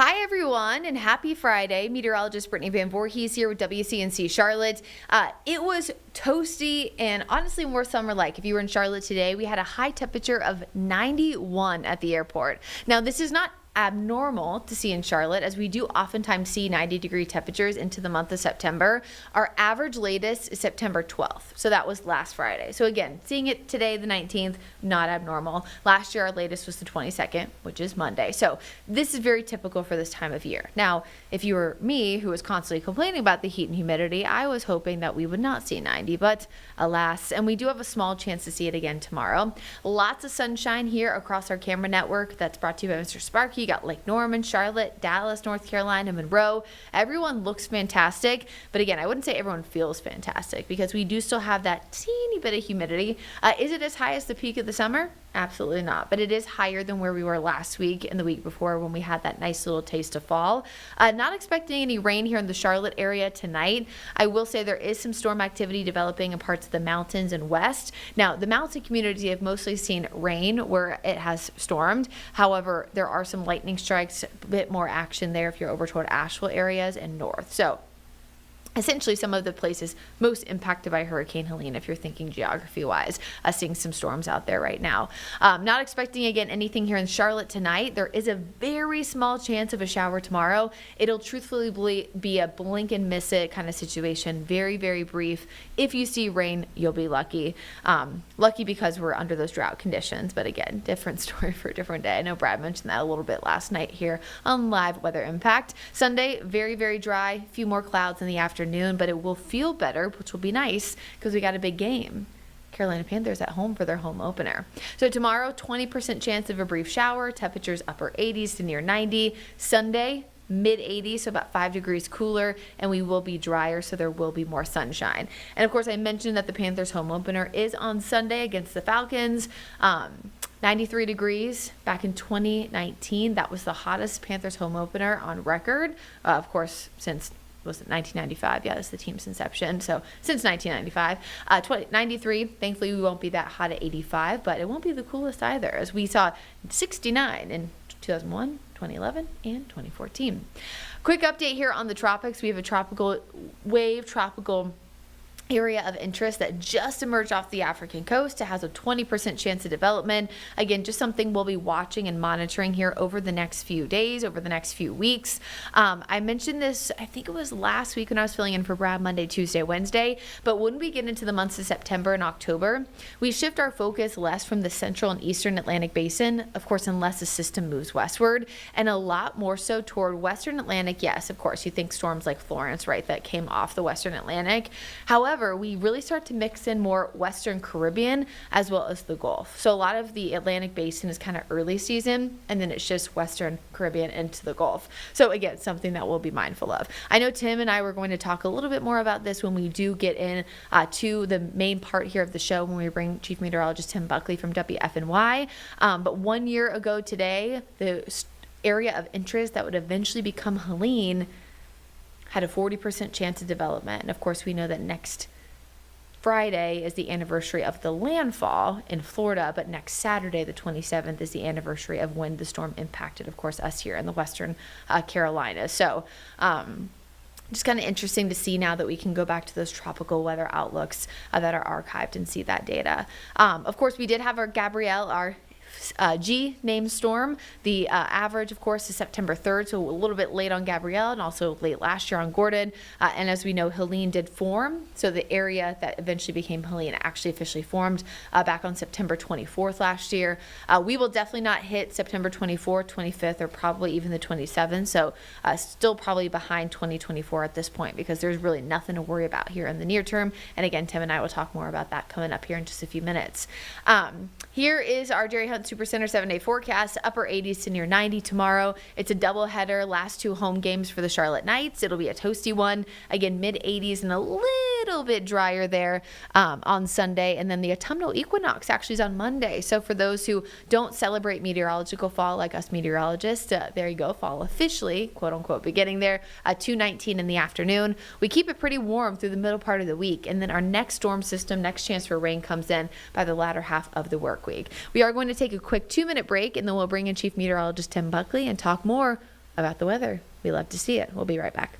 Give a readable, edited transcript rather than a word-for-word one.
Hi, everyone, and happy Friday. Meteorologist Brittany Van Voorhees here with WCNC Charlotte. It was toasty and honestly more summer-like. If you were in Charlotte today, we had a high temperature of 91 at the airport. Now, this is not abnormal to see in Charlotte, as we do oftentimes see 90-degree temperatures into the month of September. Our average latest is September 12th, so that was last Friday. So again, seeing it today, the 19th, not abnormal. Last year, our latest was the 22nd, which is Monday. So this is very typical for this time of year. Now, if you were me, who was constantly complaining about the heat and humidity, I was hoping that we would not see 90, but alas, and we do have a small chance to see it again tomorrow. Lots of sunshine here across our camera network. That's brought to you by Mr. Sparky. Got Lake Norman, Charlotte, Dallas, North Carolina, Monroe. Everyone looks fantastic, but again, I wouldn't say everyone feels fantastic because we do still have that teeny bit of humidity. Is it as high as the peak of the summer? Absolutely not, but it is higher than where we were last week and the week before when we had that nice little taste of fall. Not expecting any rain here in the Charlotte area tonight. I will say there is some storm activity developing in parts of the mountains and west. Now, the mountain communities have mostly seen rain where it has stormed. However, there are some lightning strikes, a bit more action there if you're over toward Asheville areas and north. So essentially some of the places most impacted by Hurricane Helene, if you're thinking geography-wise, seeing some storms out there right now. Not expecting, again, anything here in Charlotte tonight. There is a very small chance of a shower tomorrow. It'll truthfully be a blink and miss it kind of situation. Very, very brief. If you see rain, you'll be lucky. Lucky because we're under those drought conditions. But again, different story for a different day. I know Brad mentioned that a little bit last night here on Live Weather Impact. Sunday, very, very dry. A few more clouds in the afternoon, but it will feel better, which will be nice because we got a big game. Carolina Panthers at home for their home opener. So tomorrow, 20% chance of a brief shower, temperatures upper 80s to near 90. Sunday, mid 80s, so about 5 degrees cooler, and we will be drier, so there will be more sunshine. And of course, I mentioned that the Panthers home opener is on Sunday against the Falcons. 93 degrees back in 2019. That was the hottest Panthers home opener on record. Of course, since was it 1995? Yeah, that's the team's inception. So since 1995, 93. Thankfully, we won't be that hot at 85, but it won't be the coolest either, as we saw 69 in 2001, 2011, and 2014. Quick update here on the tropics. We have a tropical area of interest that just emerged off the African coast. It has a 20% chance of development. Again, just something we'll be watching and monitoring here over the next few days, over the next few weeks. I mentioned this, I think it was last week when I was filling in for Brad Monday, Tuesday, Wednesday, but when we get into the months of September and October, we shift our focus less from the central and eastern Atlantic basin, of course, unless the system moves westward, and a lot more so toward western Atlantic. Yes, of course, you think storms like Florence, right, that came off the western Atlantic. However, we really start to mix in more Western Caribbean as well as the Gulf. So a lot of the Atlantic basin is kind of early season, and then it's just Western Caribbean into the Gulf. So again, something that we'll be mindful of. I know Tim and I were going to talk a little bit more about this when we do get in to the main part here of the show when we bring Chief Meteorologist Tim Buckley from WFNY. But 1 year ago today, the area of interest that would eventually become Helene had a 40% chance of development. And of course, we know that next Friday is the anniversary of the landfall in Florida, but next Saturday, the 27th, is the anniversary of when the storm impacted, of course, us here in the Western Carolinas. So just kind of interesting to see now that we can go back to those tropical weather outlooks that are archived and see that data. Of course, we did have our Gabrielle, our G named storm. The average, of course, is September 3rd, so a little bit late on Gabrielle and also late last year on Gordon. And as we know, Helene did form, so the area that eventually became Helene actually officially formed back on September 24th last year. We will definitely not hit September 24th, 25th, or probably even the 27th, so still probably behind 2024 at this point because there's really nothing to worry about here in the near term. And again, Tim and I will talk more about that coming up here in just a few minutes. Here is our Jerry Hunt Supercenter 7-day forecast. Upper 80s to near 90 tomorrow. It's a doubleheader. Last two home games for the Charlotte Knights. It'll be a toasty one. Again, mid 80s and a little bit drier there on Sunday. And then the autumnal equinox actually is on Monday. So for those who don't celebrate meteorological fall like us meteorologists, there you go. Fall officially, quote unquote, beginning there. 2:19 in the afternoon. We keep it pretty warm through the middle part of the week. And then our next storm system, next chance for rain comes in by the latter half of the work week. We are going to take a quick 2-minute break, and then we'll bring in Chief Meteorologist Tim Buckley and talk more about the weather. We love to see it. We'll be right back.